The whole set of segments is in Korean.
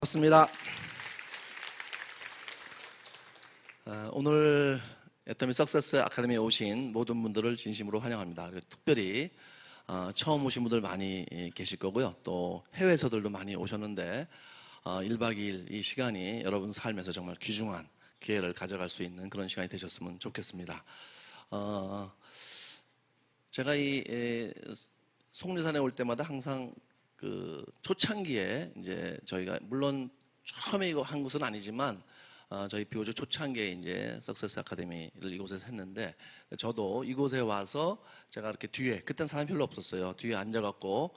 반갑습니다. 오늘 애터미 석세스 아카데미에 오신 모든 분들을 진심으로 환영합니다. 그리고 특별히 처음 오신 분들 많이 계실 거고요. 또 해외에서들도 많이 오셨는데 1박 2일 이 시간이 여러분 삶에서 정말 귀중한 기회를 가져갈 수 있는 그런 시간이 되셨으면 좋겠습니다. 제가 이 속리산에 올 때마다 항상 그 초창기에 이제 저희가 물론 처음에 이거 한 곳은 아니지만 저희 비교적 초창기에 이제 석세스 아카데미를 이곳에서 했는데, 저도 이곳에 와서 제가 이렇게 뒤에, 그땐 사람이 별로 없었어요. 뒤에 앉아갖고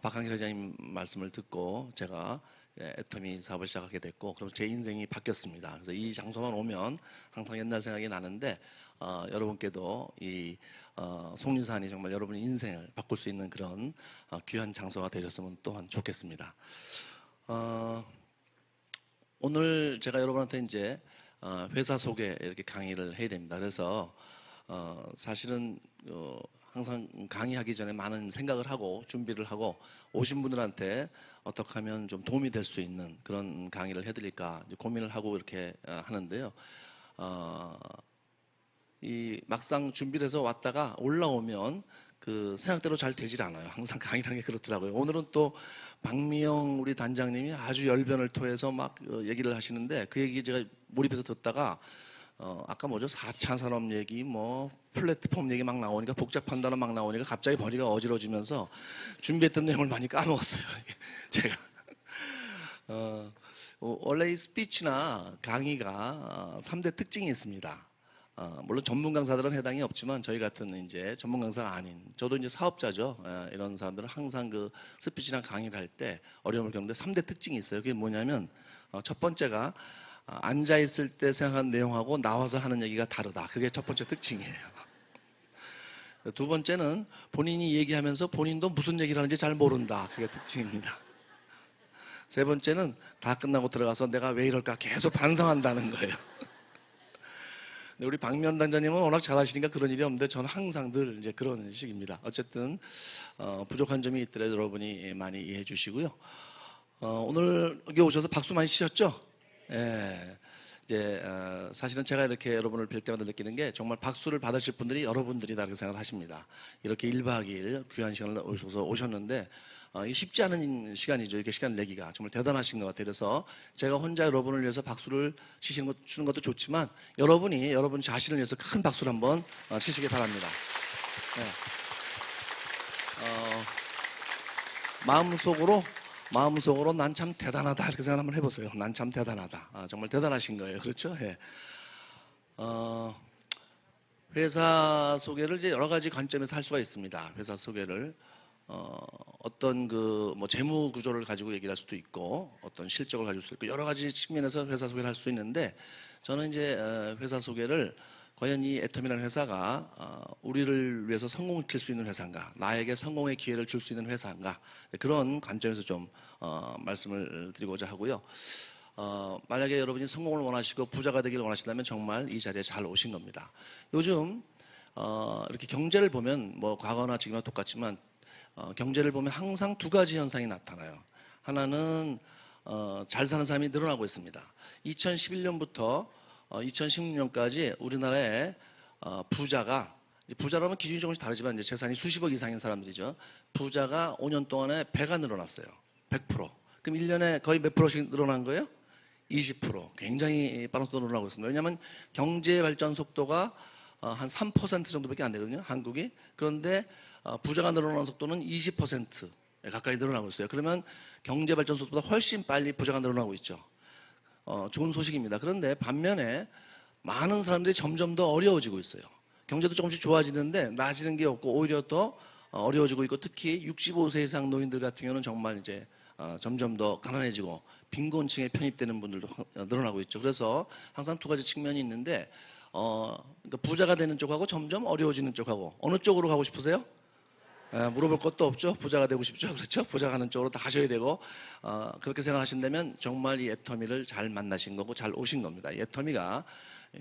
박한길 회장님 말씀을 듣고 제가 애터미 사업을 시작하게 됐고, 그래서 제 인생이 바뀌었습니다. 그래서 이 장소만 오면 항상 옛날 생각이 나는데, 여러분께도 이 속리산이 정말 여러분의 인생을 바꿀 수 있는 그런 귀한 장소가 되셨으면 또한 좋겠습니다. 오늘 제가 여러분한테 이제 회사 소개 이렇게 강의를 해야 됩니다. 그래서 사실은 항상 강의하기 전에 많은 생각을 하고 준비를 하고 오신 분들한테 어떻게 하면 좀 도움이 될 수 있는 그런 강의를 해드릴까 고민을 하고 이렇게 하는데요. 이 막상 준비를 해서 왔다가 올라오면 그 생각대로 잘 되질 않아요. 항상 강의라는 게 그렇더라고요. 오늘은 또 박미영 우리 단장님이 아주 열변을 토해서 막 얘기를 하시는데, 그 얘기 제가 몰입해서 듣다가 아까 뭐죠? 4차 산업 얘기, 뭐 플랫폼 얘기 막 나오니까, 복잡한 단어 막 나오니까 갑자기 머리가 어지러지면서 준비했던 내용을 많이 까먹었어요. 제가 원래 이 스피치나 강의가 3대 특징이 있습니다. 물론 전문 강사들은 해당이 없지만 저희 같은 이제 전문 강사가 아닌, 저도 이제 사업자죠. 이런 사람들은 항상 그 스피치나 강의를 할 때 어려움을 겪는데 3대 특징이 있어요. 그게 뭐냐면 첫 번째가 앉아 있을 때 생각한 내용하고 나와서 하는 얘기가 다르다. 그게 첫 번째 특징이에요. 두 번째는 본인이 얘기하면서 본인도 무슨 얘기를 하는지 잘 모른다. 그게 특징입니다. 세 번째는 다 끝나고 들어가서 내가 왜 이럴까 계속 반성한다는 거예요. 우리 박미연 단장님은 워낙 잘하시니까 그런 일이 없는데, 저는 항상 늘 이제 그런 식입니다. 어쨌든 부족한 점이 있더라도 여러분이 많이 이해해 주시고요. 오늘 여기 오셔서 박수 많이 치셨죠? 예. 이제 사실은 제가 이렇게 여러분을 뵐 때마다 느끼는 게, 정말 박수를 받으실 분들이 여러분들이다 이렇게 생각을 하십니다. 이렇게 1박 2일 귀한 시간을 오셨는데 이게 쉽지 않은 시간이죠. 이렇게 시간 내기가 정말 대단하신 것 같아요. 그래서 제가 혼자 여러분을 위해서 박수를 주는 것도 좋지만, 여러분이 여러분 자신을 위해서 큰 박수를 한번 치시기 바랍니다. 네. 마음속으로 난 참 대단하다 이렇게 생각 한번 해보세요. 난 참 대단하다. 정말 대단하신 거예요. 그렇죠? 예. 회사 소개를 이제 여러 가지 관점에서 할 수가 있습니다. 회사 소개를 어떤 그 뭐 재무 구조를 가지고 얘기를 할 수도 있고, 어떤 실적을 가질 수도 있고, 여러 가지 측면에서 회사 소개를 할 수 있는데, 저는 이제 회사 소개를 과연 이 애터미라는 회사가 우리를 위해서 성공시킬 수 있는 회사인가, 나에게 성공의 기회를 줄 수 있는 회사인가, 그런 관점에서 좀 말씀을 드리고자 하고요. 만약에 여러분이 성공을 원하시고 부자가 되기를 원하신다면 정말 이 자리에 잘 오신 겁니다. 요즘 이렇게 경제를 보면 뭐 과거나 지금이나 똑같지만 경제를 보면 항상 두 가지 현상이 나타나요. 하나는 잘 사는 사람이 늘어나고 있습니다. 2011년부터 2016년까지 우리나라의 부자라면 기준이 조금씩 다르지만 이제 재산이 수십억 이상인 사람들이죠. 부자가 5년 동안에 배가 늘어났어요. 100%. 그럼 1년에 거의 몇 프로씩 늘어난 거예요? 20%. 굉장히 빠른 속도로 늘어나고 있습니다. 왜냐하면 경제 발전 속도가 한 3% 정도밖에 안 되거든요, 한국이. 그런데 부자가 늘어나는 속도는 20%에 가까이 늘어나고 있어요. 그러면 경제 발전 속도보다 훨씬 빨리 부자가 늘어나고 있죠. 좋은 소식입니다. 그런데 반면에 많은 사람들이 점점 더 어려워지고 있어요. 경제도 조금씩 좋아지는데 나아지는 게 없고 오히려 더 어려워지고 있고, 특히 65세 이상 노인들 같은 경우는 정말 이제 점점 더 가난해지고 빈곤층에 편입되는 분들도 늘어나고 있죠. 그래서 항상 두 가지 측면이 있는데, 그러니까 부자가 되는 쪽하고 점점 어려워지는 쪽하고, 어느 쪽으로 가고 싶으세요? 물어볼 것도 없죠. 부자가 되고 싶죠. 그렇죠? 부자가 하는 쪽으로 다 하셔야 되고, 그렇게 생각하신다면 정말 이 애터미를 잘 만나신 거고 잘 오신 겁니다. 이 애터미가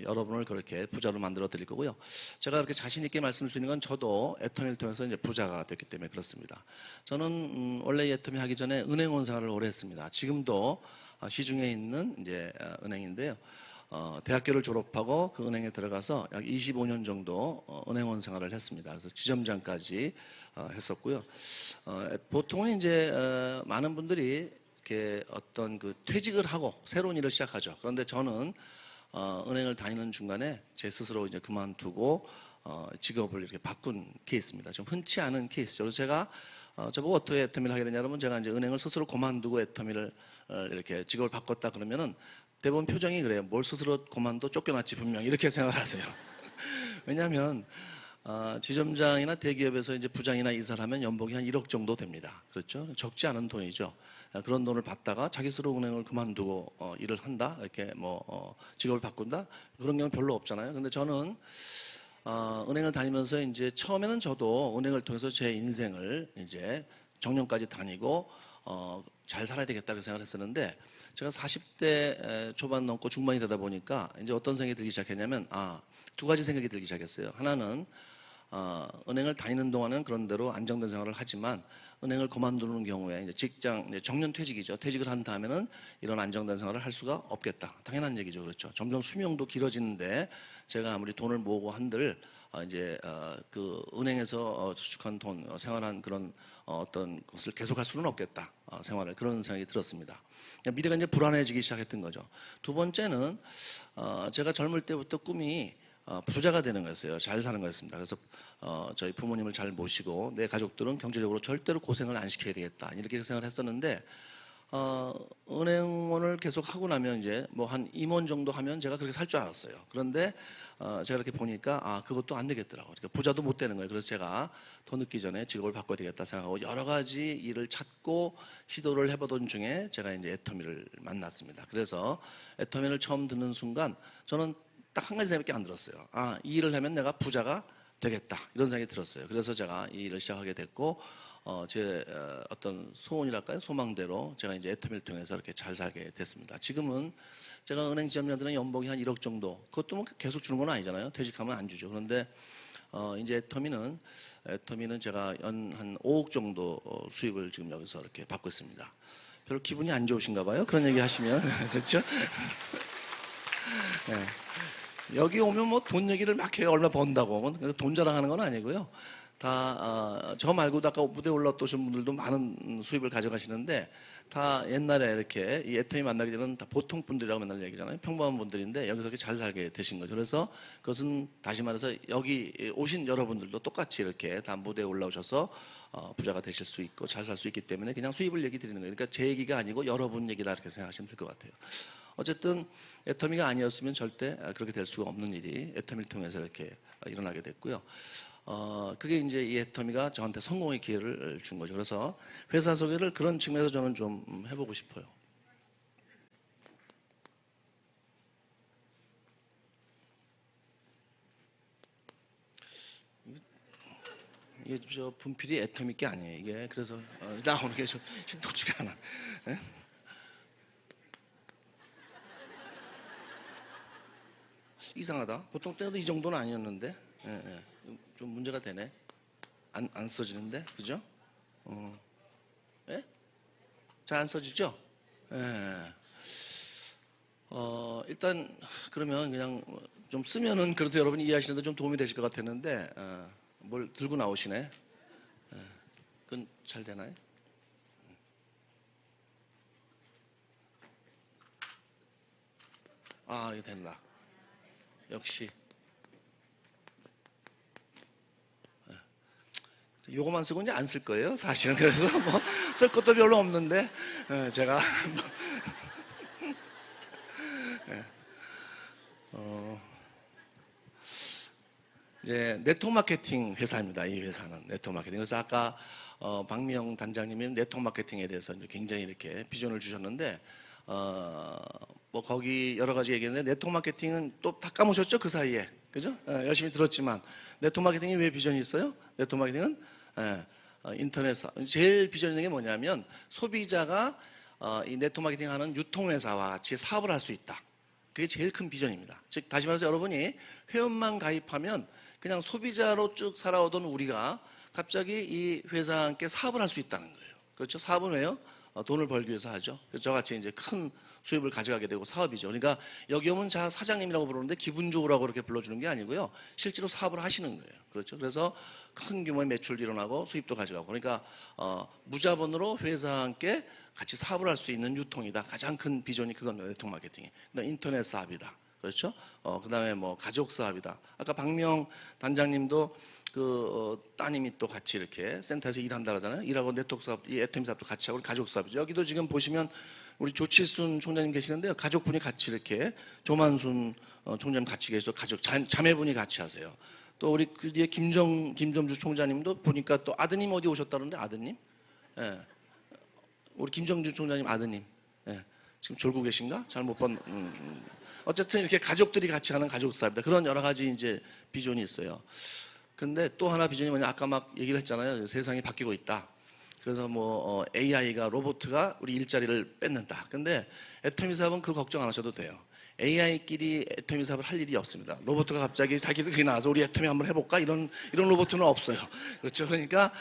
여러분을 그렇게 부자로 만들어 드릴 거고요. 제가 그렇게 자신 있게 말씀을 드리는 건, 저도 애터미를 통해서 이제 부자가 됐기 때문에 그렇습니다. 저는 원래 이 애터미 하기 전에 은행원 생활을 오래 했습니다. 지금도 시중에 있는 이제 은행인데요. 대학교를 졸업하고 그 은행에 들어가서 약 25년 정도 은행원 생활을 했습니다. 그래서 지점장까지 했었고요. 보통은 이제 많은 분들이 이렇게 어떤 그 퇴직을 하고 새로운 일을 시작하죠. 그런데 저는 은행을 다니는 중간에 제 스스로 이제 그만두고 직업을 이렇게 바꾼 케이스입니다. 좀 흔치 않은 케이스죠. 그래서 제가 저보고 어떻게 애터미를 하게 되냐면 제가 이제 은행을 스스로 그만두고 애터미를 이렇게 직업을 바꿨다 그러면은 대부분 표정이 그래요. 뭘 스스로 그만둬 쫓겨났지 분명 이렇게 생각하세요. 왜냐하면 지점장이나 대기업에서 이제 부장이나 이사를 하면 연봉이 한 1억 정도 됩니다. 그렇죠? 적지 않은 돈이죠. 그런 돈을 받다가 자기 스스로 은행을 그만두고 일을 한다 이렇게 직업을 바꾼다 그런 경우는 별로 없잖아요. 근데 저는 은행을 다니면서 이제 처음에는 저도 은행을 통해서 제 인생을 이제 정년까지 다니고 잘 살아야 되겠다 그 생각을 했었는데 제가 40대 초반 넘고 중반이 되다 보니까 이제 어떤 생각이 들기 시작했냐면 두 가지 생각이 들기 시작했어요. 하나는 은행을 다니는 동안은 그런 대로 안정된 생활을 하지만 은행을 그만두는 경우에 이제 직장 이제 정년 퇴직이죠. 퇴직을 한 다음에는 이런 안정된 생활을 할 수가 없겠다. 당연한 얘기죠, 그렇죠. 점점 수명도 길어지는데 제가 아무리 돈을 모으고 한들 이제 그 은행에서 수축한 돈, 생활한 그런 어떤 것을 계속할 수는 없겠다. 생활을 그런 생각이 들었습니다. 미래가 이제 불안해지기 시작했던 거죠. 두 번째는 제가 젊을 때부터 꿈이 부자가 되는 거였어요. 잘 사는 거였습니다. 그래서 저희 부모님을 잘 모시고 내 가족들은 경제적으로 절대로 고생을 안 시켜야 되겠다 이렇게 생각을 했었는데 은행원을 계속 하고 나면 이제 뭐 한 임원 정도 하면 제가 그렇게 살 줄 알았어요. 그런데 제가 이렇게 보니까 그것도 안 되겠더라고요. 그러니까 부자도 못 되는 거예요. 그래서 제가 더 늦기 전에 직업을 바꿔야 되겠다 생각하고 여러 가지 일을 찾고 시도를 해보던 중에 제가 이제 애터미를 만났습니다. 그래서 애터미를 처음 듣는 순간 저는 딱 한 가지 생각밖에 안 들었어요. 이 일을 하면 내가 부자가 되겠다 이런 생각이 들었어요. 그래서 제가 이 일을 시작하게 됐고 제 어떤 소원이랄까요? 소망대로 제가 이제 애터미를 통해서 이렇게 잘 살게 됐습니다. 지금은 제가 은행 지점장들은 연봉이 한 1억 정도, 그것도 뭐 계속 주는 건 아니잖아요. 퇴직하면 안 주죠. 그런데 이제 애터미는 제가 연 한 5억 정도 수익을 지금 여기서 이렇게 받고 있습니다. 별로 기분이 안 좋으신가 봐요. 그런 얘기 하시면 그렇죠? 네. 여기 오면 뭐 돈 얘기를 막 해요. 얼마 번다고. 돈 자랑하는 건 아니고요. 다 저 말고도 아까 무대 올라오신 분들도 많은 수입을 가져가시는데 다 옛날에 이렇게 이 애터미 만나기 전에는 다 보통 분들이라고 맨날 얘기잖아요. 평범한 분들인데 여기서 이렇게 잘 살게 되신 거죠. 그래서 그것은 다시 말해서 여기 오신 여러분들도 똑같이 이렇게 다 무대에 올라오셔서 부자가 되실 수 있고 잘 살 수 있기 때문에 그냥 수입을 얘기 드리는 거예요. 그러니까 제 얘기가 아니고 여러분 얘기다 이렇게 생각하시면 될 것 같아요. 어쨌든 애터미가 아니었으면 절대 그렇게 될 수가 없는 일이 애터미를 통해서 이렇게 일어나게 됐고요. 그게 이제 이 애터미가 저한테 성공의 기회를 준 거죠. 그래서 회사 소개를 그런 측면에서 저는 좀 해보고 싶어요. 이게 저 분필이 애터미 게 아니에요. 이게 그래서 나오는 게 좀 신도치가 않아. 예? 이상하다. 보통 때도 이 정도는 아니었는데 좀 문제가 되네. 안 써지는데, 그죠? 예? 잘 안 써지죠? 예. 일단 그러면 그냥 좀 쓰면은 그래도 여러분이 이해하시는데 좀 도움이 되실 것 같았는데 뭘 들고 나오시네. 그건 잘 되나요? 이거 된다. 역시 요거만 쓰고 이제 안 쓸 거예요, 사실은. 그래서 뭐 쓸 것도 별로 없는데 제가 이제 네트워크 마케팅 회사입니다. 이 회사는 네트워크 마케팅. 그래서 아까 박미영 단장님이 네트워크 마케팅에 대해서 이제 굉장히 이렇게 비전을 주셨는데 뭐 거기 여러 가지 얘기했는데 네트워크 마케팅은 또 다 까무셨죠 그 사이에, 그죠? 열심히 들었지만 네트워크 마케팅이 왜 비전이 있어요? 네트워크 마케팅은 인터넷 제일 비전 있는 게 뭐냐면 소비자가 이 네트워크 마케팅 하는 유통회사와 같이 사업을 할 수 있다. 그게 제일 큰 비전입니다. 즉 다시 말해서 여러분이 회원만 가입하면 그냥 소비자로 쭉 살아오던 우리가 갑자기 이 회사와 함께 사업을 할 수 있다는 거예요. 그렇죠? 사업은 왜요? 돈을 벌기 위해서 하죠. 그래서 저같이 이제 큰 수입을 가져가게 되고 사업이죠. 그러니까 여기 오면 자 사장님이라고 부르는데 기분 좋으라고 그렇게 불러주는 게 아니고요. 실제로 사업을 하시는 거예요. 그렇죠. 그래서 큰 규모의 매출도 일어나고 수입도 가져가고. 그러니까 무자본으로 회사와 함께 같이 사업을 할 수 있는 유통이다. 가장 큰 비전이 그겁니다. 네트워크 마케팅이. 그다음에 인터넷 사업이다. 그렇죠. 그다음에 뭐 가족 사업이다. 아까 박명 단장님도 따님이 또 같이 이렇게 센터에서 일한다 그러잖아요. 일하고 네트워크 사업, 이 애터미 사업도 같이 하고 가족 사업이죠. 여기도 지금 보시면 우리 조칠순 총장님 계시는데요. 가족분이 같이 이렇게 조만순 총장님 같이 계셔서 가족 자매분이 같이 하세요. 또 우리 그 뒤에 김점주 총장님도 보니까 또 아드님 어디 오셨다는데 아드님? 예. 우리 김정주 총장님 아드님. 예. 지금 졸고 계신가? 잘 못 본. 어쨌든 이렇게 가족들이 같이 하는 가족 사업이다. 그런 여러 가지 이제 비전이 있어요. 근데 또 하나 비전이 뭐냐? 아까 막 얘기를 했잖아요. 세상이 바뀌고 있다. 그래서 뭐 AI가 로봇가 우리 일자리를 뺏는다. 근데 애터미 사업은 그 걱정 안 하셔도 돼요. AI끼리 애터미 사업을 할 일이 없습니다. 로봇가 갑자기 자기들이 나와서 우리 애터미 한번 해볼까? 이런 로봇은 없어요. 그렇죠. 그러니까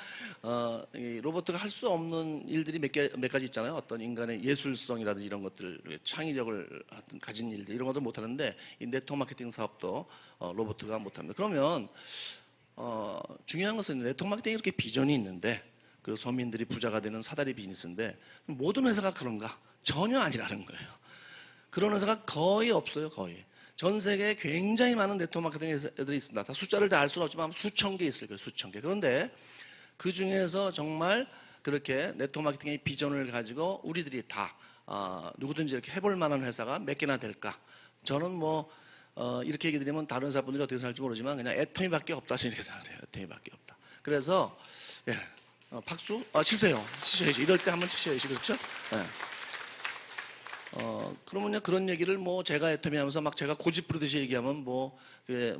이 로봇가 할 수 없는 일들이 몇 가지 있잖아요. 어떤 인간의 예술성이라든지 이런 것들, 창의력을 가진 일들 이런 것들 못 하는데 이 네트워크 마케팅 사업도 로봇가 못 합니다. 그러면 중요한 것은 네트워크 마케팅에 이렇게 비전이 있는데 그리고 서민들이 부자가 되는 사다리 비즈니스인데 모든 회사가 그런가? 전혀 아니라는 거예요. 그런 회사가 거의 없어요. 거의. 전 세계에 굉장히 많은 네트워크 마케팅 회사들이 있습니다. 다 숫자를 다 알 수는 없지만 수천 개 있을 거예요. 수천 개. 그런데 그 중에서 정말 그렇게 네트워크 마케팅의 비전을 가지고 우리들이 다 누구든지 이렇게 해볼 만한 회사가 몇 개나 될까? 저는 뭐 이렇게 얘기 드리면 다른 회사분들이 어떻게 생각할지 모르지만 그냥 애터미밖에 없다 이렇게 생각해요. 애터미밖에 없다. 그래서 예, 박수 치세요. 치셔야지. 이럴 때 한번 치셔야지. 그렇죠? 예. 그러면요, 그런 얘기를 뭐 제가 애터미 하면서 막 제가 고집 부르듯이 얘기하면 그게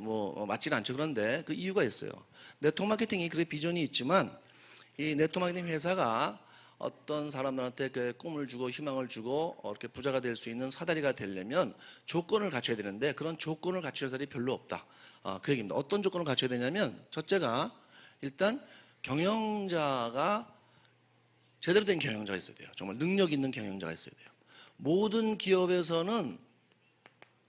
맞지는 않죠. 그런데 그 이유가 있어요. 네트워크 마케팅이 그래 비전이 있지만 이 네트워크 마케팅 회사가 어떤 사람들한테 그 꿈을 주고 희망을 주고 이렇게 부자가 될 수 있는 사다리가 되려면 조건을 갖춰야 되는데 그런 조건을 갖춘 회사들이 별로 없다. 그 얘기입니다. 어떤 조건을 갖춰야 되냐면 첫째가 일단 경영자가 제대로 된 경영자가 있어야 돼요. 정말 능력 있는 경영자가 있어야 돼요. 모든 기업에서는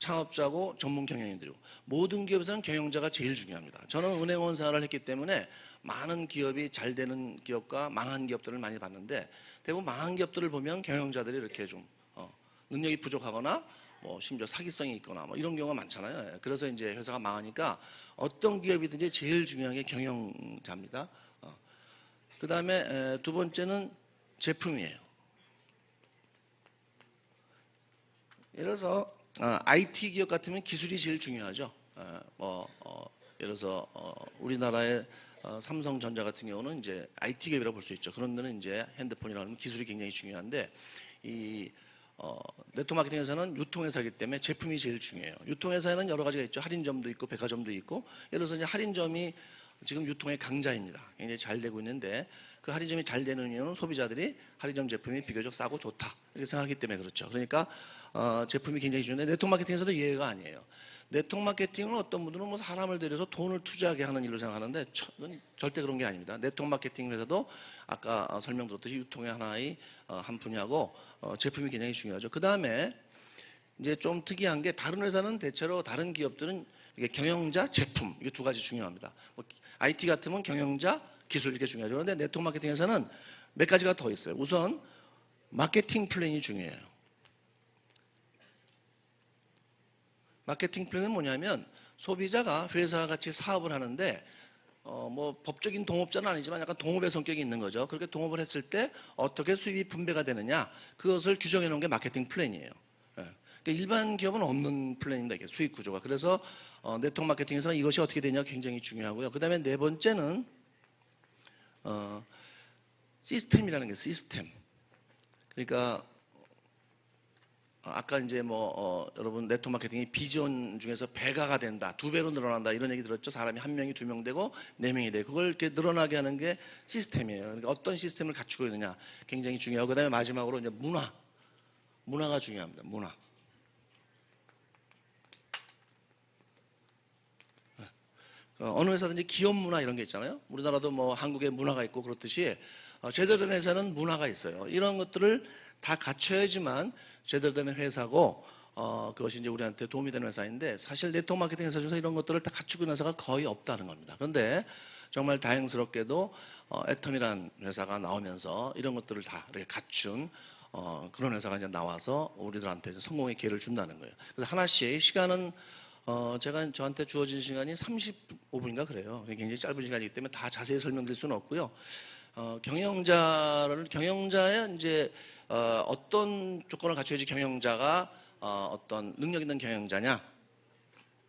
창업자고 전문 경영인들이고 모든 기업에서는 경영자가 제일 중요합니다. 저는 은행원 생활을 했기 때문에 많은 기업이 잘 되는 기업과 망한 기업들을 많이 봤는데 대부분 망한 기업들을 보면 경영자들이 이렇게 좀 능력이 부족하거나 심지어 사기성이 있거나 이런 경우가 많잖아요. 그래서 이제 회사가 망하니까 어떤 기업이든지 제일 중요한 게 경영자입니다. 그 다음에 두 번째는 제품이에요. 예를 들어서 IT 기업 같으면 기술이 제일 중요하죠. 예를 들어서 우리나라의 삼성전자 같은 경우는 이제 IT 기업이라고 볼 수 있죠. 그런 데는 이제 핸드폰이라는 하면 기술이 굉장히 중요한데 이 네트워크 마케팅에서는 유통회사이기 때문에 제품이 제일 중요해요. 유통회사에는 여러 가지가 있죠. 할인점도 있고 백화점도 있고 예를 들어서 이제 할인점이 지금 유통의 강자입니다. 굉장히 잘 되고 있는데 그 할인점이 잘 되는 이유는 소비자들이 할인점 제품이 비교적 싸고 좋다 이렇게 생각하기 때문에 그렇죠. 그러니까 제품이 굉장히 중요한데 네트워크 마케팅에서도 예외가 아니에요. 네트워크 마케팅은 어떤 분들은 뭐 사람을 들여서 돈을 투자하게 하는 일로 생각하는데 절대 그런 게 아닙니다. 네트워크 마케팅 회사도 아까 설명드렸듯이 유통의 하나의 한 분야고 제품이 굉장히 중요하죠. 그 다음에 이제 좀 특이한 게 다른 회사는 대체로 다른 기업들은 이게 경영자, 제품 이게 두 가지 중요합니다. IT 같으면 경영자, 기술 이렇게 중요하죠. 그런데 네트워크 마케팅에서는 몇 가지가 더 있어요. 우선 마케팅 플랜이 중요해요. 마케팅 플랜은 뭐냐면 소비자가 회사와 같이 사업을 하는데 법적인 동업자는 아니지만 약간 동업의 성격이 있는 거죠. 그렇게 동업을 했을 때 어떻게 수입이 분배가 되느냐 그것을 규정해 놓은 게 마케팅 플랜이에요. 그러니까 일반 기업은 없는 플랜입니다. 이게 수익 구조가. 그래서 네트워크 마케팅에서 이것이 어떻게 되냐 굉장히 중요하고요. 그 다음에 네 번째는 시스템이라는 게 시스템. 그러니까 아까 이제 여러분 네트워크 마케팅이 비전 중에서 배가가 된다, 2배로 늘어난다 이런 얘기 들었죠. 사람이 1명이 2명 되고 4명이 되고 그걸 이렇게 늘어나게 하는 게 시스템이에요. 그러니까 어떤 시스템을 갖추고 있느냐 굉장히 중요하고 그다음에 마지막으로 이제 문화가 중요합니다. 문화. 어느 회사든지 기업 문화 이런 게 있잖아요. 우리나라도 한국의 문화가 있고 그렇듯이 제대로 된 회사는 문화가 있어요. 이런 것들을 다 갖춰야지만 제대로 된 회사고, 그것이 이제 우리한테 도움이 되는 회사인데, 사실 네트워크 마케팅 회사 중에서 이런 것들을 다 갖추고 있는 회사가 거의 없다는 겁니다. 그런데 정말 다행스럽게도 애텀이라는 회사가 나오면서 이런 것들을 다 이렇게 갖춘 그런 회사가 이제 나와서 우리들한테 이제 성공의 기회를 준다는 거예요. 그래서 하나씩 시간은 제가 저한테 주어진 시간이 35분인가 그래요. 굉장히 짧은 시간이기 때문에 다 자세히 설명드릴 수는 없고요. 경영자의 이제 어떤 조건을 갖춰야지 경영자가 어떤 능력 있는 경영자냐,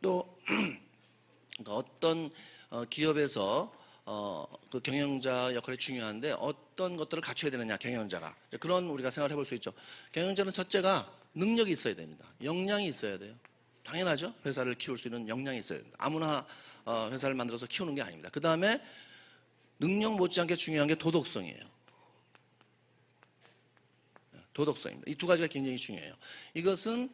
또 그러니까 어떤 기업에서 그 경영자 역할이 중요한데 어떤 것들을 갖춰야 되느냐, 경영자가. 그런 우리가 생각을 해볼 수 있죠. 경영자는 첫째가 능력이 있어야 됩니다. 역량이 있어야 돼요. 당연하죠. 회사를 키울 수 있는 역량이 있어야 됩니다. 아무나 회사를 만들어서 키우는 게 아닙니다. 그 다음에 능력 못지않게 중요한 게 도덕성이에요. 도덕성입니다. 이 두 가지가 굉장히 중요해요. 이것은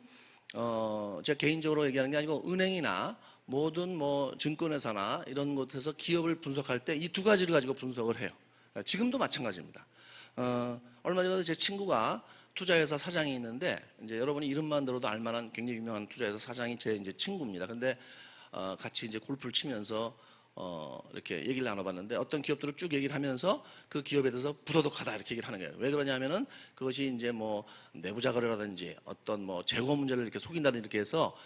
제가 개인적으로 얘기하는 게 아니고 은행이나 모든 뭐 증권회사나 이런 곳에서 기업을 분석할 때 이 두 가지를 가지고 분석을 해요. 지금도 마찬가지입니다. 얼마 전에 제 친구가 투자회사 사장이 있는데, 이제 여러분이 이름만 들어도 알만한 굉장히 유명한 투자회사 사장이 제 이제 친구입니다. 근데 같이 이제 골프를 치면서 이렇게 얘기를 나눠봤는데, 어떤 기업들을 쭉 얘기를 하면서 그 기업에 대해서 부도덕하다 이렇게 얘기를 하는 거예요. 왜 그러냐면은 그것이 이제 뭐 내부자 거래라든지 어떤 뭐 재고 문제를 이렇게 속인다든지 이렇게 해서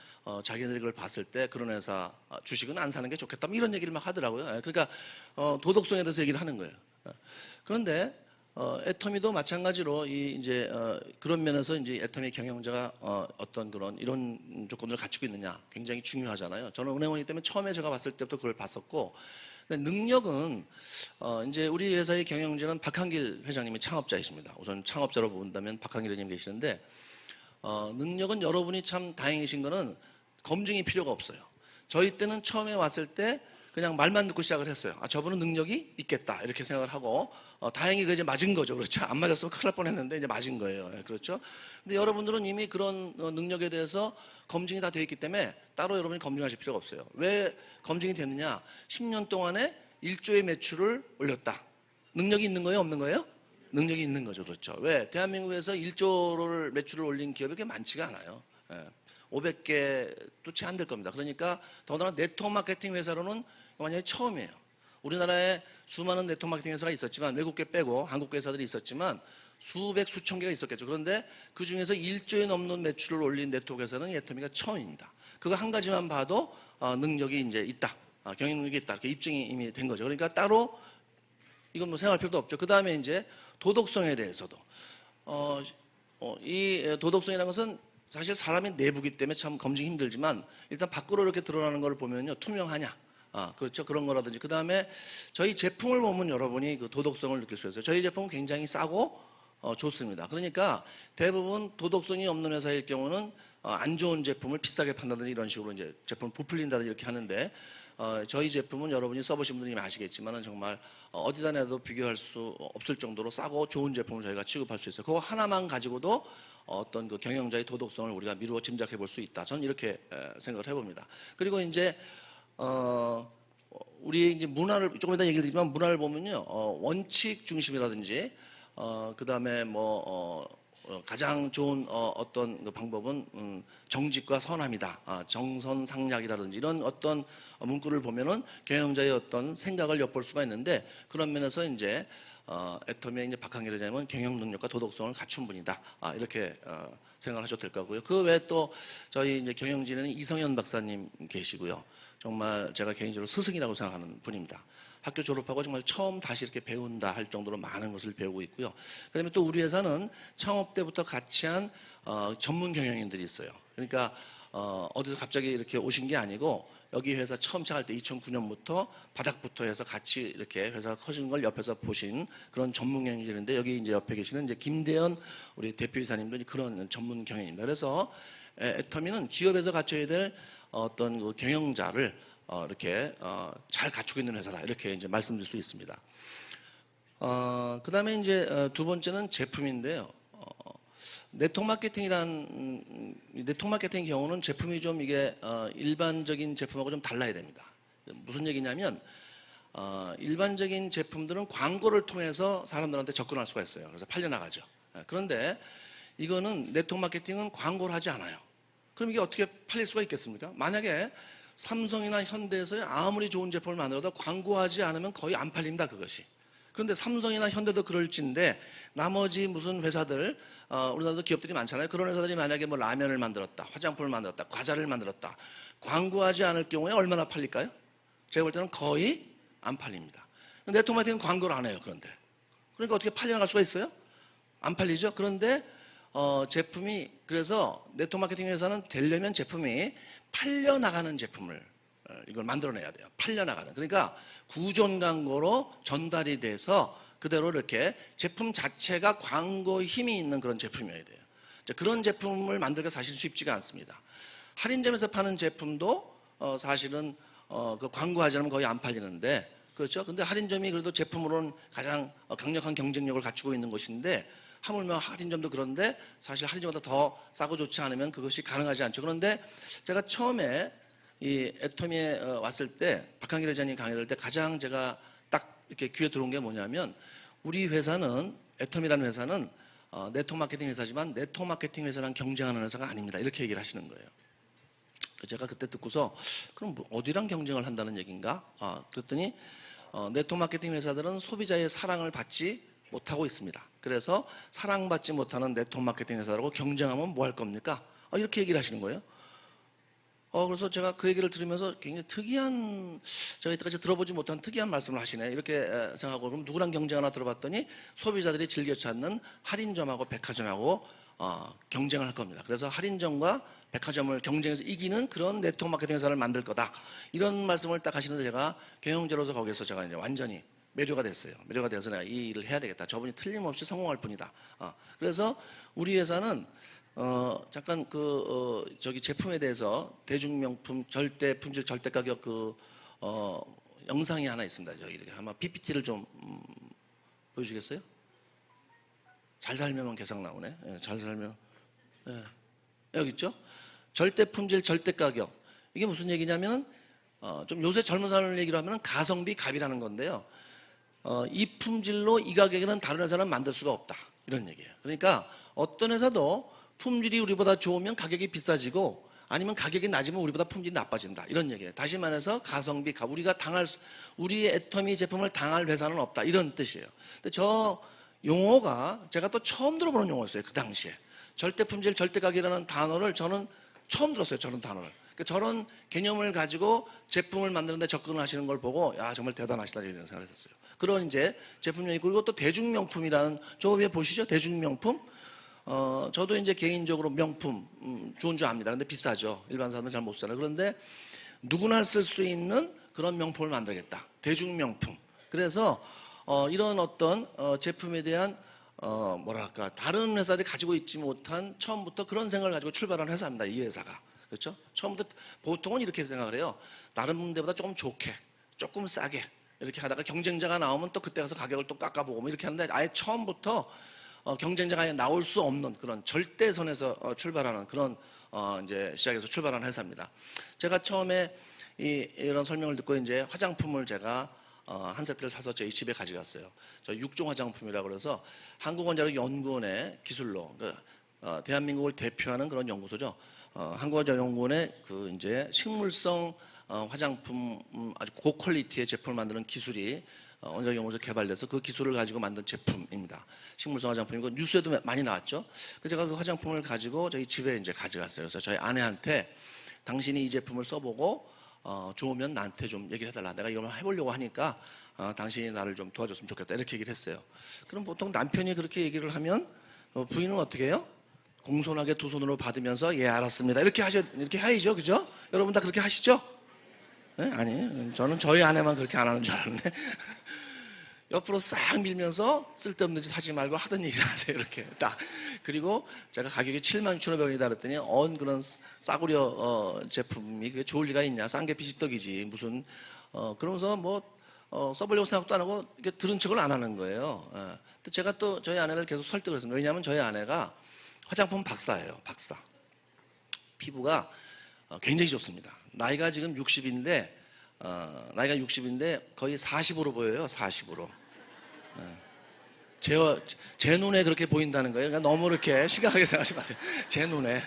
자기네들이 그걸 봤을 때 그런 회사 주식은 안 사는 게 좋겠다, 뭐 이런 얘기를 막 하더라고요. 그러니까 도덕성에 대해서 얘기를 하는 거예요. 그런데 애터미도 마찬가지로 이제 그런 면에서 이제 애터미 경영자가 어떤 그런 이런 조건을 갖추고 있느냐 굉장히 중요하잖아요. 저는 은행원이기 때문에 처음에 제가 봤을 때부터 그걸 봤었고, 근데 능력은 이제 우리 회사의 경영진은 박한길 회장님이 창업자이십니다. 우선 창업자로 본다면 박한길 회장님 계시는데, 능력은 여러분이 참 다행이신 거는 검증이 필요가 없어요. 저희 때는 처음에 왔을 때 그냥 말만 듣고 시작을 했어요. 저분은 능력이 있겠다 이렇게 생각을 하고, 다행히 그 이제 맞은 거죠. 그렇죠? 안 맞았으면 큰일 날 뻔했는데 이제 맞은 거예요. 그렇죠? 근데 여러분들은 이미 그런 능력에 대해서 검증이 다 되어 있기 때문에 따로 여러분이 검증하실 필요가 없어요. 왜 검증이 됐느냐? 10년 동안에 1조의 매출을 올렸다. 능력이 있는 거예요, 없는 거예요? 능력이 있는 거죠. 그렇죠? 왜? 대한민국에서 1조를 매출을 올린 기업이 그렇게 많지가 않아요. 500개도 채 안 될 겁니다. 그러니까 더군다나 네트워크 마케팅 회사로는 완전히 처음이에요. 우리나라에 수많은 네트워크 마케팅 회사가 있었지만, 외국계 빼고 한국 회사들이 있었지만 수백 수천 개가 있었겠죠. 그런데 그 중에서 1조에 넘는 매출을 올린 네트워크 회사는 애터미가 처음입니다. 그거 한 가지만 봐도 능력이 이제 있다, 경영 능력이 있다, 이렇게 입증이 이미 된 거죠. 그러니까 따로 이건 뭐 생각할 필요도 없죠. 그 다음에 이제 도덕성에 대해서도 이 도덕성이라는 것은 사실 사람의 내부기 때문에 참 검증이 힘들지만, 일단 밖으로 이렇게 드러나는 걸 보면요, 투명하냐, 그렇죠, 그런 거라든지, 그 다음에 저희 제품을 보면 여러분이 그 도덕성을 느낄 수 있어요. 저희 제품은 굉장히 싸고 좋습니다. 그러니까 대부분 도덕성이 없는 회사일 경우는 안 좋은 제품을 비싸게 판다든지 이런 식으로 이제 제품을 부풀린다든지 이렇게 하는데, 저희 제품은 여러분이 써보신 분들이 아시겠지만 정말 어디다 내도 비교할 수 없을 정도로 싸고 좋은 제품을 저희가 취급할 수 있어요. 그거 하나만 가지고도 어떤 그 경영자의 도덕성을 우리가 미루어 짐작해 볼 수 있다. 저는 이렇게 생각을 해봅니다. 그리고 이제 우리 이제 문화를 조금 이따 얘기를 드리지만, 문화를 보면요, 원칙 중심이라든지 그 다음에 뭐 가장 좋은 어떤 그 방법은 정직과 선함이다, 정선상략이라든지 이런 어떤 문구를 보면은 경영자의 어떤 생각을 엿볼 수가 있는데, 그런 면에서 이제 애터미의 이제 박한길 회장님은 경영 능력과 도덕성을 갖춘 분이다, 이렇게 생각을 하셔도 될 거고요. 그 외에 또 저희 이제 경영진에는 이성현 박사님 계시고요. 정말 제가 개인적으로 스승이라고 생각하는 분입니다. 학교 졸업하고 정말 처음 다시 이렇게 배운다 할 정도로 많은 것을 배우고 있고요. 그다음에 또 우리 회사는 창업 때부터 같이 한 전문 경영인들이 있어요. 그러니까 어디서 갑자기 이렇게 오신 게 아니고, 여기 회사 처음 시작할 때 2009년부터 바닥부터 해서 같이 이렇게 회사가 커지는 걸 옆에서 보신 그런 전문 경영인들인데, 여기 이제 옆에 계시는 이제 김대현 우리 대표이사님도 그런 전문 경영입니다. 그래서 애터미는 기업에서 갖춰야 될 어떤 그 경영자를 이렇게 잘 갖추고 있는 회사다, 이렇게 이제 말씀드릴 수 있습니다. 그 다음에 이제 두 번째는 제품인데요. 네트워크 마케팅의 경우는 제품이 좀 이게 일반적인 제품하고 좀 달라야 됩니다. 무슨 얘기냐면, 일반적인 제품들은 광고를 통해서 사람들한테 접근할 수가 있어요. 그래서 팔려나가죠. 그런데 이거는 네트워크 마케팅은 광고를 하지 않아요. 그럼 이게 어떻게 팔릴 수가 있겠습니까? 만약에 삼성이나 현대에서 아무리 좋은 제품을 만들어도 광고하지 않으면 거의 안 팔립니다, 그것이. 그런데 삼성이나 현대도 그럴진데 나머지 무슨 회사들, 우리나라도 기업들이 많잖아요. 그런 회사들이 만약에 뭐 라면을 만들었다, 화장품을 만들었다, 과자를 만들었다. 광고하지 않을 경우에 얼마나 팔릴까요? 제가 볼 때는 거의 안 팔립니다. 네트워크 마케팅은 광고를 안 해요, 그런데. 그러니까 어떻게 팔려나갈 수가 있어요? 안 팔리죠? 그런데 제품이, 그래서 네트워크 마케팅 회사는 되려면 제품이 팔려나가는 제품을 이걸 만들어내야 돼요. 팔려나가는. 그러니까 구존 광고로 전달이 돼서 그대로 이렇게 제품 자체가 광고에 힘이 있는 그런 제품이어야 돼요. 그런 제품을 만들기가 사실 쉽지가 않습니다. 할인점에서 파는 제품도 사실은 그 광고하지 않으면 거의 안 팔리는데, 그렇죠? 근데 할인점이 그래도 제품으로는 가장 강력한 경쟁력을 갖추고 있는 곳인데, 하물며 할인점도 그런데 사실 할인점보다 더 싸고 좋지 않으면 그것이 가능하지 않죠. 그런데 제가 처음에 이 애터미에 왔을 때, 박한길 회장님 강의를 할 때 가장 제가 딱 이렇게 귀에 들어온 게 뭐냐면, 우리 회사는, 애터미라는 회사는 네트워크 마케팅 회사지만 네트워크 마케팅 회사랑 경쟁하는 회사가 아닙니다. 이렇게 얘기를 하시는 거예요. 제가 그때 듣고서 그럼 뭐 어디랑 경쟁을 한다는 얘기인가? 그랬더니 네트워크 마케팅 회사들은 소비자의 사랑을 받지 못하고 있습니다. 그래서 사랑받지 못하는 네트워크 마케팅 회사라고 경쟁하면 뭐 할 겁니까? 이렇게 얘기를 하시는 거예요. 그래서 제가 그 얘기를 들으면서 굉장히 특이한, 제가 이때까지 들어보지 못한 특이한 말씀을 하시네. 이렇게 생각하고, 그럼 누구랑 경쟁하나 들어봤더니 소비자들이 즐겨 찾는 할인점하고 백화점하고 경쟁을 할 겁니다. 그래서 할인점과 백화점을 경쟁해서 이기는 그런 네트워크 마케팅 회사를 만들 거다. 이런 말씀을 딱 하시는데 제가 경영자로서 거기서 제가 이제 완전히 매료가 됐어요. 매료가 돼서 내가 이 일을 해야 되겠다. 저분이 틀림없이 성공할 뿐이다. 그래서 우리 회사는 잠깐 저기 제품에 대해서 대중명품 절대 품질 절대 가격 영상이 하나 있습니다. 저기 이렇게 아마 PPT를 좀 보여주시겠어요? 잘 살면 계속 나오네. 잘 살면. 여기 있죠? 절대 품질 절대 가격. 이게 무슨 얘기냐면 좀 요새 젊은 사람을 얘기로 하면 가성비 갑이라는 건데요. 이 품질로 이 가격에는 다른 회사는 만들 수가 없다. 이런 얘기예요. 그러니까 어떤 회사도 품질이 우리보다 좋으면 가격이 비싸지고 아니면 가격이 낮으면 우리보다 품질이 나빠진다. 이런 얘기예요. 다시 말해서 가성비 갑. 우리 애터미 제품을 당할 회사는 없다. 이런 뜻이에요. 근데 저 용어가 제가 또 처음 들어보는 용어였어요. 그 당시에. 절대 품질 절대 가격이라는 단어를 저는 처음 들었어요. 저런 단어를. 그러니까 저런 개념을 가지고 제품을 만드는데 접근을 하시는 걸 보고 야 정말 대단하시다 이런 생각을 했었어요. 그런 이제 제품명이, 그리고 또 대중명품이라는, 저 위에 보시죠? 대중명품. 저도 이제 개인적으로 명품 좋은 줄 압니다. 근데 비싸죠. 일반 사람은 잘 못 사요. 그런데 누구나 쓸 수 있는 그런 명품을 만들겠다. 대중명품. 그래서 이런 어떤 제품에 대한 뭐랄까 다른 회사들이 가지고 있지 못한, 처음부터 그런 생각을 가지고 출발한 회사입니다. 이 회사가. 그렇죠? 처음부터 보통은 이렇게 생각을 해요. 다른 데보다 조금 좋게, 조금 싸게 이렇게 하다가 경쟁자가 나오면 또 그때 가서 가격을 또 깎아보고 뭐 이렇게 하는데, 아예 처음부터 경쟁자가 아예 나올 수 없는 그런 절대선에서 출발하는 그런 이제 시작해서 출발하는 회사입니다. 제가 처음에 이런 설명을 듣고 이제 화장품을 제가 한 세트를 사서 저희 집에 가져갔어요. 저 육종 화장품이라고 그래서 한국원자력연구원의 기술로, 대한민국을 대표하는 그런 연구소죠. 한국원자력연구원의 그 이제 식물성 화장품, 아주 고퀄리티의 제품을 만드는 기술이 원자력연구소에서 개발돼서 그 기술을 가지고 만든 제품입니다. 식물성 화장품이고 뉴스에도 많이 나왔죠. 그래서 제가 그 화장품을 가지고 저희 집에 이제 가져갔어요. 그래서 저희 아내한테 당신이 이 제품을 써보고 좋으면 나한테 좀 얘기를 해달라. 내가 이걸 해보려고 하니까 당신이 나를 좀 도와줬으면 좋겠다. 이렇게 얘기를 했어요. 그럼 보통 남편이 그렇게 얘기를 하면 부인은 어떻게 해요? 공손하게 두 손으로 받으면서 예 알았습니다. 이렇게 하시죠, 그죠? 여러분 다 그렇게 하시죠? 네? 아니, 저는 저희 아내만 그렇게 안 하는 줄 알았네. 옆으로 싹 밀면서 쓸데없는 짓 하지 말고 하던 얘기를 하세요. 이렇게 딱. 그리고 제가 가격이 76,500원이다 그랬더니 그런 싸구려 제품이 그게 좋을 리가 있냐. 싼 게 비지떡이지. 무슨 그러면서 써보려고 생각도 안 하고 이렇게 들은 척을 안 하는 거예요. 근데 제가 또 저희 아내를 계속 설득을 했습니다. 왜냐하면 저희 아내가 화장품 박사예요. 박사. 피부가 굉장히 좋습니다. 나이가 지금 60인데 나이가 60인데 거의 40으로 보여요. 40으로. 제 눈에 그렇게 보인다는 거예요. 그러니까 너무 이렇게 심각하게 생각하지 마세요. 제 눈에.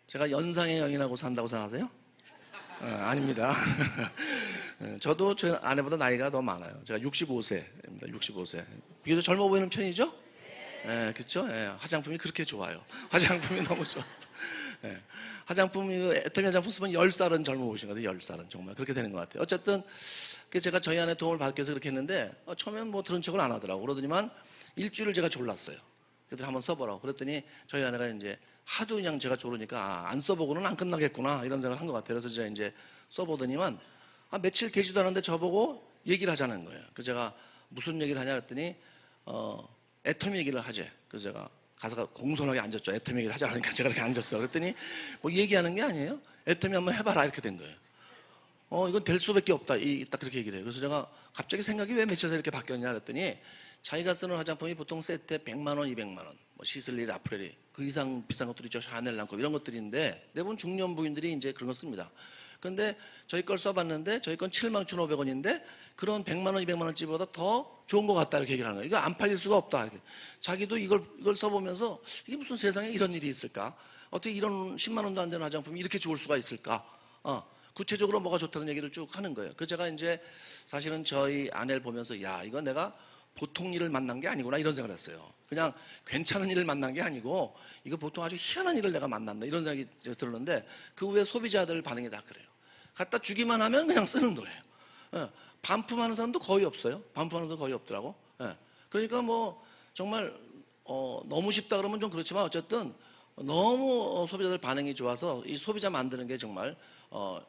제가 연상의 여인하고 산다고 생각하세요? 아닙니다. 저도 제 아내보다 나이가 더 많아요. 제가 65세입니다. 65세. 비교적 젊어 보이는 편이죠? 예, 그렇죠? 예, 화장품이 그렇게 좋아요. 화장품이 너무 좋아서. 예, 화장품이, 애터미 화장품 쓰면 10살은 젊어 보이신 것 같아요. 10살은. 정말 그렇게 되는 것 같아요. 어쨌든, 제가 저희 아내 도움을 받기 위해서 그렇게 했는데, 처음엔 뭐 들은 척을 안 하더라고. 그러더니만, 일주일을 제가 졸랐어요. 그랬더니 한번 써보라고. 그랬더니 저희 아내가 이제 하도 그냥 제가 졸으니까, 안 써보고는 안 끝나겠구나. 이런 생각을 한 것 같아요. 그래서 제가 이제 써보더니만, 며칠 되지도 않았는데 저보고 얘기를 하자는 거예요. 그래서 제가 무슨 얘기를 하냐 그랬더니, 애터미 얘기를 하재. 그래서 제가 가서 공손하게 앉았죠. 애터미 얘기를 하자니까 제가 이렇게 앉았어. 그랬더니 뭐 얘기하는 게 아니에요. 애터미 한번 해봐라. 이렇게 된 거예요. 이건 될 수밖에 없다. 딱 그렇게 얘기를 해요. 그래서 제가 갑자기 생각이 왜 며칠 사이에 이렇게 바뀌었냐 그랬더니 자기가 쓰는 화장품이 보통 세트에 100만 원, 200만 원. 뭐 시슬리, 라프레리. 그 이상 비싼 것들이 있죠. 샤넬, 랑콤 이런 것들인데 대부분 중년 부인들이 이제 그런 거 씁니다. 근데 저희 걸 써봤는데 저희 건 71,500원인데 그런 100만 원, 200만 원치보다 더 좋은 것 같다 이렇게 얘기를 하는 거예요. 이거 안 팔릴 수가 없다. 이렇게. 자기도 이걸 써보면서 이게 무슨 세상에 이런 일이 있을까? 어떻게 이런 10만 원도 안 되는 화장품이 이렇게 좋을 수가 있을까? 구체적으로 뭐가 좋다는 얘기를 쭉 하는 거예요. 그래서 제가 이제 사실은 저희 아내를 보면서 야, 이거 내가 보통 일을 만난 게 아니구나 이런 생각을 했어요. 그냥 괜찮은 일을 만난 게 아니고 이거 보통 아주 희한한 일을 내가 만났나 이런 생각이 들었는데 그 후에 소비자들 반응이 다 그래요. 갖다 주기만 하면 그냥 쓰는 거예요. 예, 반품하는 사람도 거의 없어요. 반품하는 사람 거의 없더라고. 예, 그러니까 뭐 정말 너무 쉽다 그러면 좀 그렇지만 어쨌든 너무 소비자들 반응이 좋아서 이 소비자 만드는 게 정말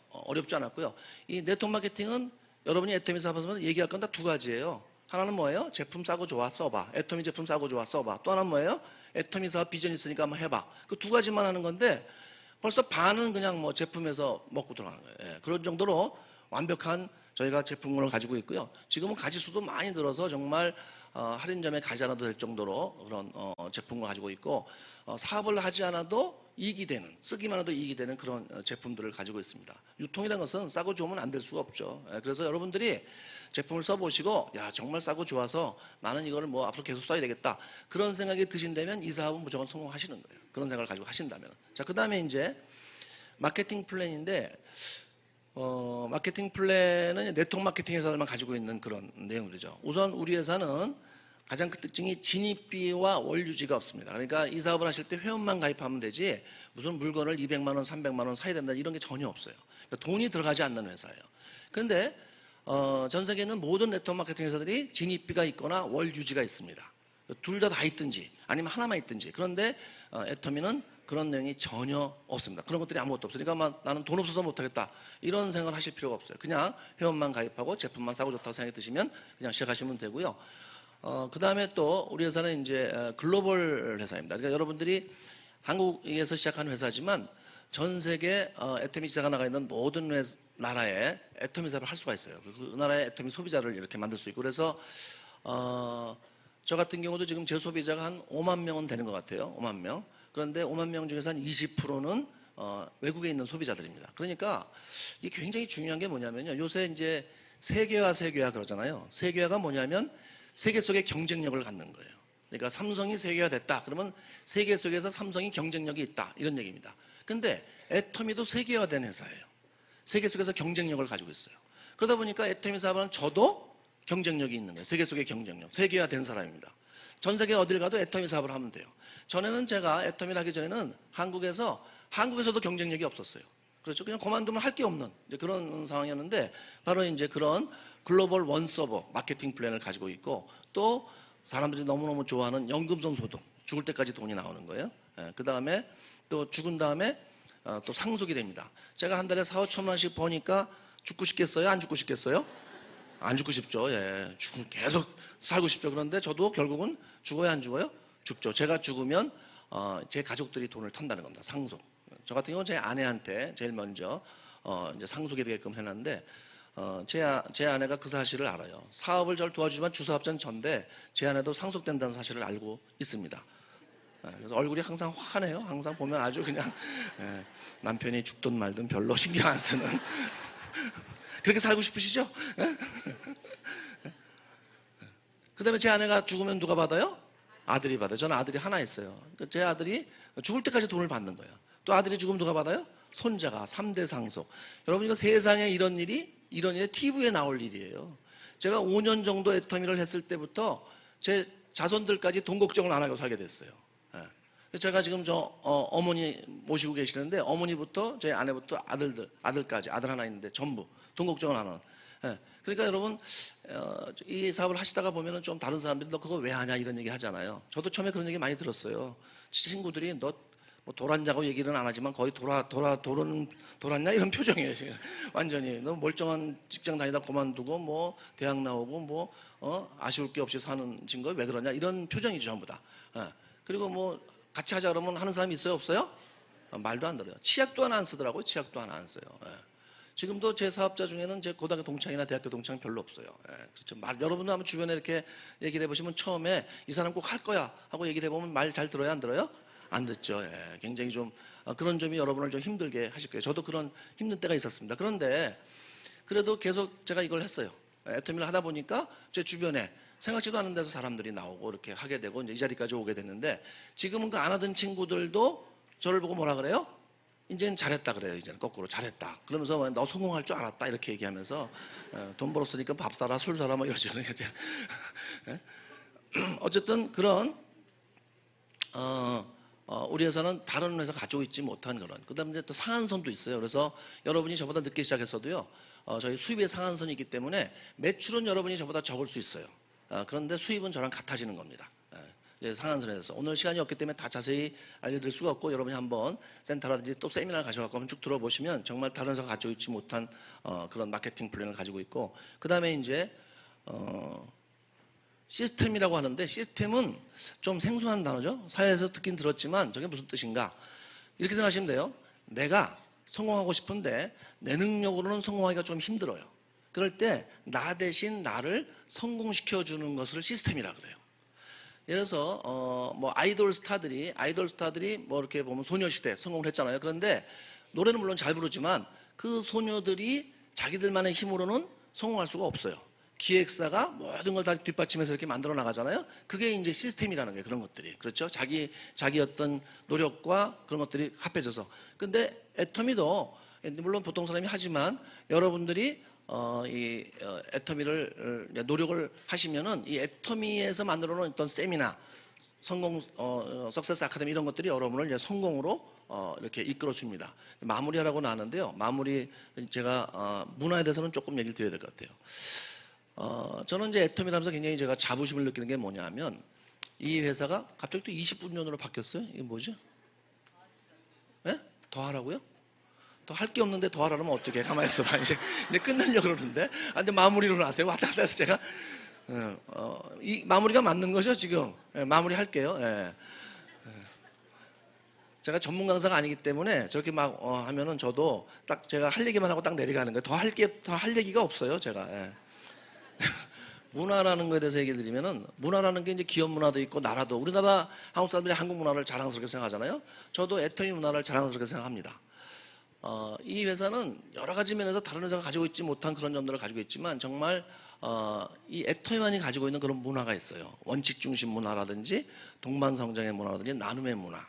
어렵지 않았고요. 이 네트워크 마케팅은 여러분이 애터미 사업에서 얘기할 건 다 두 가지예요. 하나는 뭐예요? 제품 싸고 좋아 써봐. 애터미 제품 싸고 좋아 써봐. 또 하나는 뭐예요? 애터미 사업 비전 있으니까 한번 해봐. 그 두 가지만 하는 건데 벌써 반은 그냥 뭐 제품에서 먹고 들어가는 거예요. 예, 그런 정도로 완벽한 저희가 제품군을 가지고 있고요. 지금은 가지수도 많이 늘어서 정말 할인점에 가지 않아도 될 정도로 그런 제품을 가지고 있고 사업을 하지 않아도 이익이 되는, 쓰기만 해도 이익이 되는 그런 제품들을 가지고 있습니다. 유통이라는 것은 싸고 좋으면 안 될 수가 없죠. 예, 그래서 여러분들이 제품을 써보시고 야 정말 싸고 좋아서 나는 이거를 뭐 앞으로 계속 써야 되겠다 그런 생각이 드신다면 이 사업은 무조건 성공하시는 거예요. 그런 생각을 가지고 하신다면. 자, 그 다음에 이제 마케팅 플랜인데 마케팅 플랜은 네트워크 마케팅 회사들만 가지고 있는 그런 내용들이죠. 우선 우리 회사는 가장 큰 특징이 진입비와 월 유지가 없습니다. 그러니까 이 사업을 하실 때 회원만 가입하면 되지 무슨 물건을 200만 원, 300만 원 사야 된다 이런 게 전혀 없어요. 그러니까 돈이 들어가지 않는 회사예요. 그런데 전 세계에 있는 모든 네트워크 마케팅 회사들이 진입비가 있거나 월 유지가 있습니다. 둘 다 있든지 아니면 하나만 있든지. 그런데 애터미는 그런 내용이 전혀 없습니다. 그런 것들이 아무것도 없어요. 그러니까 나는 돈 없어서 못하겠다 이런 생각을 하실 필요가 없어요. 그냥 회원만 가입하고 제품만 싸고 좋다고 생각이 드시면 그냥 시작하시면 되고요. 그 다음에 또 우리 회사는 이제 글로벌 회사입니다. 그러니까 여러분들이 한국에서 시작한 회사지만 전 세계 애터미 시장가 나가 있는 모든 나라에 애터미 사업을 할 수가 있어요. 그 나라의 애터미 소비자를 이렇게 만들 수 있고 그래서 저 같은 경우도 지금 제 소비자가 한 5만 명은 되는 것 같아요. 5만 명. 그런데 5만 명 중에서 한 20%는 외국에 있는 소비자들입니다. 그러니까 이게 굉장히 중요한 게 뭐냐면요. 요새 이제 세계화 그러잖아요. 세계화가 뭐냐면 세계 속에 경쟁력을 갖는 거예요. 그러니까 삼성이 세계화 됐다. 그러면 세계 속에서 삼성이 경쟁력이 있다. 이런 얘기입니다. 근데 애터미도 세계화된 회사예요. 세계 속에서 경쟁력을 가지고 있어요. 그러다 보니까 애터미 사업은 저도 경쟁력이 있는 거예요. 세계 속의 경쟁력. 세계화된 사람입니다. 전 세계 어딜 가도 애터미 사업을 하면 돼요. 전에는 제가 애터미를 하기 전에는 한국에서도 경쟁력이 없었어요. 그렇죠. 그냥 그만두면 할 게 없는 그런 상황이었는데 바로 이제 그런 글로벌 원서버 마케팅 플랜을 가지고 있고 또 사람들이 너무너무 좋아하는 연금성 소득. 죽을 때까지 돈이 나오는 거예요. 그 다음에 또 죽은 다음에 또 상속이 됩니다. 제가 한 달에 4, 5천 원씩 버니까 죽고 싶겠어요? 안 죽고 싶겠어요? 안 죽고 싶죠. 예. 계속 살고 싶죠. 그런데 저도 결국은 죽어야 안 죽어요? 죽죠. 제가 죽으면 제 가족들이 돈을 턴다는 겁니다. 상속. 저 같은 경우는 제 아내한테 제일 먼저 이제 상속이 되게끔 해놨는데 제 아내가 그 사실을 알아요. 사업을 저를 도와주지만 주사업자는 전데 제 아내도 상속된다는 사실을 알고 있습니다. 그래서 얼굴이 항상 환해요. 항상 보면 아주 그냥 남편이 죽든 말든 별로 신경 안 쓰는 그렇게 살고 싶으시죠? 그 다음에 제 아내가 죽으면 누가 받아요? 아들이 받아요. 저는 아들이 하나 있어요. 그러니까 제 아들이 죽을 때까지 돈을 받는 거예요. 또 아들이 죽으면 누가 받아요? 손자가 3대 상속. 여러분 이거 세상에 이런 일이 TV에 나올 일이에요. 제가 5년 정도 애터미를 했을 때부터 제 자손들까지 돈 걱정을 안 하고 살게 됐어요. 제가 지금 어머니 모시고 계시는데 어머니부터 제 아내부터 아들까지 아들 하나 있는데 전부 돈 걱정을 안 하는. 그러니까 여러분 이 사업을 하시다가 보면은 좀 다른 사람들이 너 그거 왜 하냐 이런 얘기 하잖아요. 저도 처음에 그런 얘기 많이 들었어요. 친구들이 너 뭐 돌았냐고 얘기는 안 하지만 거의 돌았냐 이런 표정이에요 지금. 완전히 너 멀쩡한 직장 다니다 그만두고 뭐 대학 나오고 뭐 아쉬울 게 없이 사는 친구 왜 그러냐 이런 표정이죠 전부 다. 그리고 뭐 같이 하자 그러면 하는 사람이 있어요 없어요? 말도 안 들어요. 치약도 하나 안 쓰더라고요. 치약도 하나 안 써요. 지금도 제 사업자 중에는 제 고등학교 동창이나 대학교 동창 별로 없어요. 그렇죠. 여러분도 한번 주변에 이렇게 얘기를 해보시면 처음에 이 사람 꼭 할 거야 하고 얘기를 해보면 말 잘 들어요 안 들어요? 안 듣죠. 굉장히 좀 그런 점이 여러분을 좀 힘들게 하실 거예요. 저도 그런 힘든 때가 있었습니다. 그런데 그래도 계속 제가 이걸 했어요. 애터미를 하다 보니까 제 주변에 생각지도 않은 데서 사람들이 나오고 이렇게 하게 되고 이제 이 자리까지 오게 됐는데 지금은 그 안 하던 친구들도 저를 보고 뭐라 그래요? 이제는 잘했다 그래요. 이제는 거꾸로 잘했다. 그러면서 너 성공할 줄 알았다 이렇게 얘기하면서 돈 벌었으니까 밥 사라 술 사라 뭐 이러죠. 어쨌든 그런 우리 회사는 다른 회사 가지고 있지 못한 그런. 그다음에 또 상한선도 있어요. 그래서 여러분이 저보다 늦게 시작했어도요. 저희 수입의 상한선이 있기 때문에 매출은 여러분이 저보다 적을 수 있어요. 그런데 수입은 저랑 같아지는 겁니다. 상한선에 대해서 오늘 시간이 없기 때문에 다 자세히 알려드릴 수가 없고 여러분이 한번 센터라든지 또 세미나를 가져갖고 한번 쭉 들어보시면 정말 다른 회사가 가지고 있지 못한 그런 마케팅 플랜을 가지고 있고 그 다음에 이제 시스템이라고 하는데 시스템은 좀 생소한 단어죠. 사회에서 듣긴 들었지만 저게 무슨 뜻인가 이렇게 생각하시면 돼요. 내가 성공하고 싶은데 내 능력으로는 성공하기가 좀 힘들어요. 그럴 때 나 대신 나를 성공시켜주는 것을 시스템이라 그래요. 예를 들어서 뭐 아이돌 스타들이 뭐 이렇게 보면 소녀시대 성공을 했잖아요. 그런데 노래는 물론 잘 부르지만 그 소녀들이 자기들만의 힘으로는 성공할 수가 없어요. 기획사가 모든 걸 다 뒷받침해서 이렇게 만들어 나가잖아요. 그게 이제 시스템이라는 거예요. 그런 것들이. 그렇죠? 자기 어떤 노력과 그런 것들이 합해져서. 근데 애터미도 물론 보통 사람이 하지만 여러분들이 이 애터미를 노력을 하시면은 이 애터미에서 만들어 놓은 어떤 세미나, 성공 석세스 아카데미 이런 것들이 여러분을 이제 성공으로 이렇게 이끌어 줍니다. 마무리하라고 나왔는데요. 마무리 제가 문화에 대해서는 조금 얘기를 드려야 될 것 같아요. 저는 이제 애터미를 하면서 굉장히 제가 자부심을 느끼는 게 뭐냐면 이 회사가 갑자기 또 20분년으로 바뀌었어요. 이게 뭐죠? 예? 더 하라고요? 더 할 게 없는데 더 하라면 어떻게 가만히 있어봐. 이제 근데 끝내려고 그러는데 근데 마무리로 나왔어요. 왔다 갔다 해서 제가 이 마무리가 맞는 거죠 지금. 마무리 할게요. 제가 전문 강사가 아니기 때문에 저렇게 막 하면은 저도 딱 제가 할 얘기만 하고 딱 내려가는 거예요. 더 할 얘기가 없어요 제가. 문화라는 거에 대해서 얘기 드리면은 문화라는 게 이제 기업 문화도 있고 나라도 우리나라 한국 사람들이 한국 문화를 자랑스럽게 생각하잖아요. 저도 애터미 문화를 자랑스럽게 생각합니다. 이 회사는 여러 가지 면에서 다른 회사가 가지고 있지 못한 그런 점들을 가지고 있지만 정말 이 애터미만이 가지고 있는 그런 문화가 있어요. 원칙 중심 문화라든지 동반성장의 문화라든지 나눔의 문화.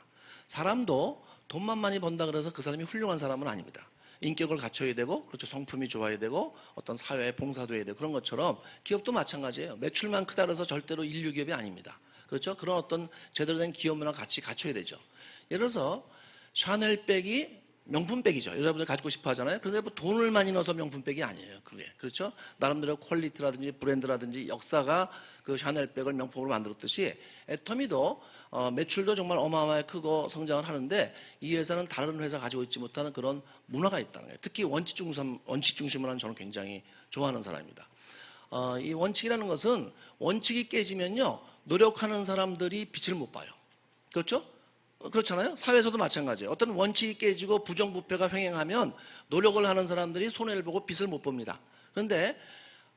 사람도 돈만 많이 번다 그래서 그 사람이 훌륭한 사람은 아닙니다. 인격을 갖춰야 되고 그렇죠. 성품이 좋아야 되고 어떤 사회에 봉사도 해야 되고 그런 것처럼 기업도 마찬가지예요. 매출만 크다 그래서 절대로 인류 기업이 아닙니다. 그렇죠. 그런 어떤 제대로 된 기업 문화 같이 갖춰야 되죠. 예를 들어서 샤넬백이 명품백이죠. 여자분들 가지고 싶어 하잖아요. 그런데 뭐 돈을 많이 넣어서 명품백이 아니에요. 그게. 그렇죠? 나름대로 퀄리티라든지 브랜드라든지 역사가 그 샤넬백을 명품으로 만들었듯이 애터미도 매출도 정말 어마어마하게 크고 성장을 하는데 이 회사는 다른 회사 가지고 있지 못하는 그런 문화가 있다는 거예요. 특히 원칙 중심 문화는 저는 굉장히 좋아하는 사람입니다. 이 원칙이라는 것은 원칙이 깨지면요. 노력하는 사람들이 빛을 못 봐요. 그렇죠? 그렇잖아요. 사회에서도 마찬가지예요. 어떤 원칙이 깨지고 부정부패가 횡행하면 노력을 하는 사람들이 손해를 보고 빛을 못 봅니다. 그런데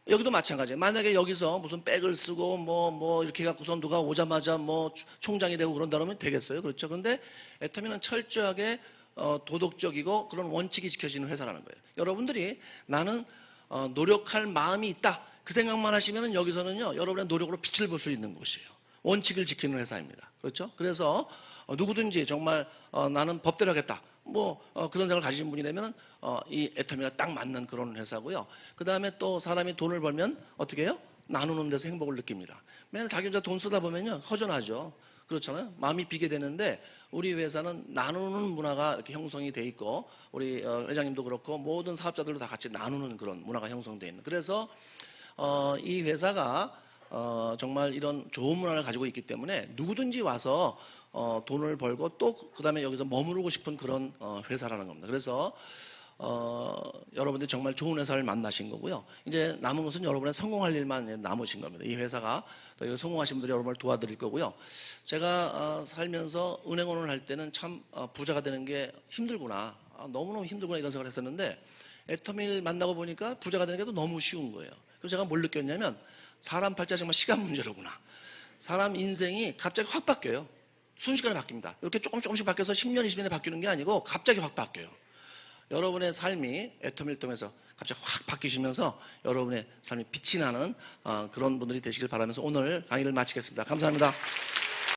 여기도 마찬가지예요. 만약에 여기서 무슨 백을 쓰고 뭐 이렇게 갖고서 누가 오자마자 뭐 총장이 되고 그런다 그러면 되겠어요. 그렇죠. 그런데 애터미는 철저하게 도덕적이고 그런 원칙이 지켜지는 회사라는 거예요. 여러분들이 나는 노력할 마음이 있다. 그 생각만 하시면은 여기서는요, 여러분의 노력으로 빛을 볼 수 있는 곳이에요. 원칙을 지키는 회사입니다. 그렇죠? 그래서 누구든지 정말 나는 법대로 하겠다. 그런 생각을 가지신 분이라면 이 애터미가 딱 맞는 그런 회사고요. 그 다음에 또 사람이 돈을 벌면 어떻게 해요? 나누는 데서 행복을 느낍니다. 맨날 자기 혼자 돈 쓰다 보면요, 허전하죠. 그렇잖아요. 마음이 비게 되는데 우리 회사는 나누는 문화가 이렇게 형성이 돼 있고 우리 회장님도 그렇고 모든 사업자들도 다 같이 나누는 그런 문화가 형성돼 있는. 그래서 이 회사가 정말 이런 좋은 문화를 가지고 있기 때문에 누구든지 와서 돈을 벌고 또 그다음에 여기서 머무르고 싶은 그런 회사라는 겁니다. 그래서 여러분들이 정말 좋은 회사를 만나신 거고요. 이제 남은 것은 여러분의 성공할 일만 남으신 겁니다. 이 회사가 또 성공하신 분들이 여러분을 도와드릴 거고요. 제가 살면서 은행원을 할 때는 참 부자가 되는 게 힘들구나. 너무너무 힘들구나 이런 생각을 했었는데 애터미를 만나고 보니까 부자가 되는 게 또 너무 쉬운 거예요. 그래서 제가 뭘 느꼈냐면 사람 팔자 정말 시간 문제로구나. 사람 인생이 갑자기 확 바뀌어요. 순식간에 바뀝니다. 이렇게 조금씩 바뀌어서 10년, 20년에 바뀌는 게 아니고 갑자기 확 바뀌어요. 여러분의 삶이 애터미를 통해서 갑자기 확 바뀌시면서 여러분의 삶이 빛이 나는 그런 분들이 되시길 바라면서 오늘 강의를 마치겠습니다. 감사합니다.